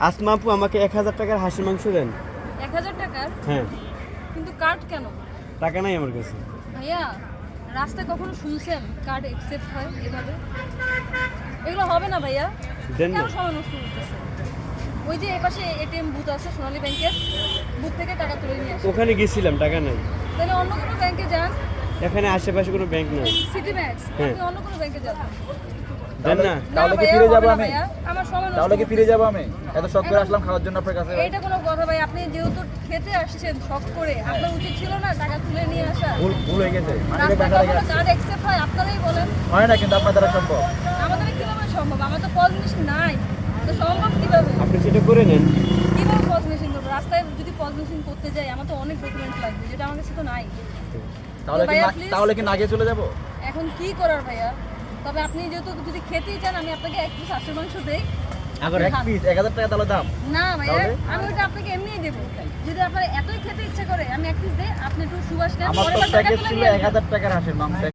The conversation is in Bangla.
আসমা আপু আমাকে 1000 টাকার হাঁসের মাংস দেন। 1000 টাকার? হ্যাঁ। কিন্তু কার্ড কেন? টাকা নাই আমার কাছে। ভাইয়া রাস্তায় কখনো শুনছেন কার্ড অ্যাকসেপ্ট হয় এভাবে? এগুলো হবে না ভাইয়া। দেন না। কেন সময় নষ্ট করতেছে? ওই যে এপাশে এটিএম বুথ আছে সোনালী ব্যাংকের, বুথ থেকে টাকা তুলে নিয়ে আসেন। ওখানে গেছিলাম, টাকা নাই। তাহলে অন্য কোনো ব্যাংকে যান। এখানে আশেপাশে কোনো ব্যাংক নাই। সিটি ব্যাংক, হ্যাঁ। আপনি অন্য কোনো ব্যাংকে যান। দেন না। তাহলে কি ভাইয়া, ফিরে হবে যাবো না আমি? ভাইয়া, আমার সময় নষ্ট তাহলে কি ফিরে করতেছে। যাবো আমি? এত শখ করে আসলাম খাওয়ার জন্য আপনার কাছে। এইটা কোনো কথা ভাই, আপনি যেহেতু খেতে আসছেন শখ করে, আপনার উচিত ছিল না টাকা তুলে নিয়ে আসা? ভুল হয়ে গেছে। আমি রাস্তায় ব্যাংকে কখনো গেছি। কার্ড অ্যাকসেপ্ট হয়? আপনারাই বলেন। হয় না, কিন্তু আপনার দ্বারা সম্ভব। আমাদের কিভাবে সম্ভব? আমার তো পজ মেশিন নাই, তো সম্ভব কিভাবে? আপনি সেটা করে নেন। কিভাবে পজ মেশিন করবো? রাস্তায় যদি পজ মেশিন করতে যাই আমার তো অনেক ডকুমেন্ট লাগবে, যেটা আমার কাছে তো নাই। তাহলে কি ভাইয়া, please। তাহলে কি না গিয়ে চলে যাবো? এখন কি করার ভাইয়া? তবে আপনি যেহেতু যদি খেতেই চান, আমি আপনাকে এক পিস হাঁসের মাংস দেই। এখন এক পিস 1000 টাকা তাহলে দাম। না ভাইয়া, তাহলে? আমি ওটা আপনাকে এমনিই দেবো। যদি আপনার এতই খেতে ইচ্ছে করে, আমি এক পিস দেই, আপনি একটু সুবাস নেন, আমার পরের তো বার টাকা প্যাকেজ তুলে ছিল নিয়ে আসবেন। 1000 টাকার হাঁসের মাংস।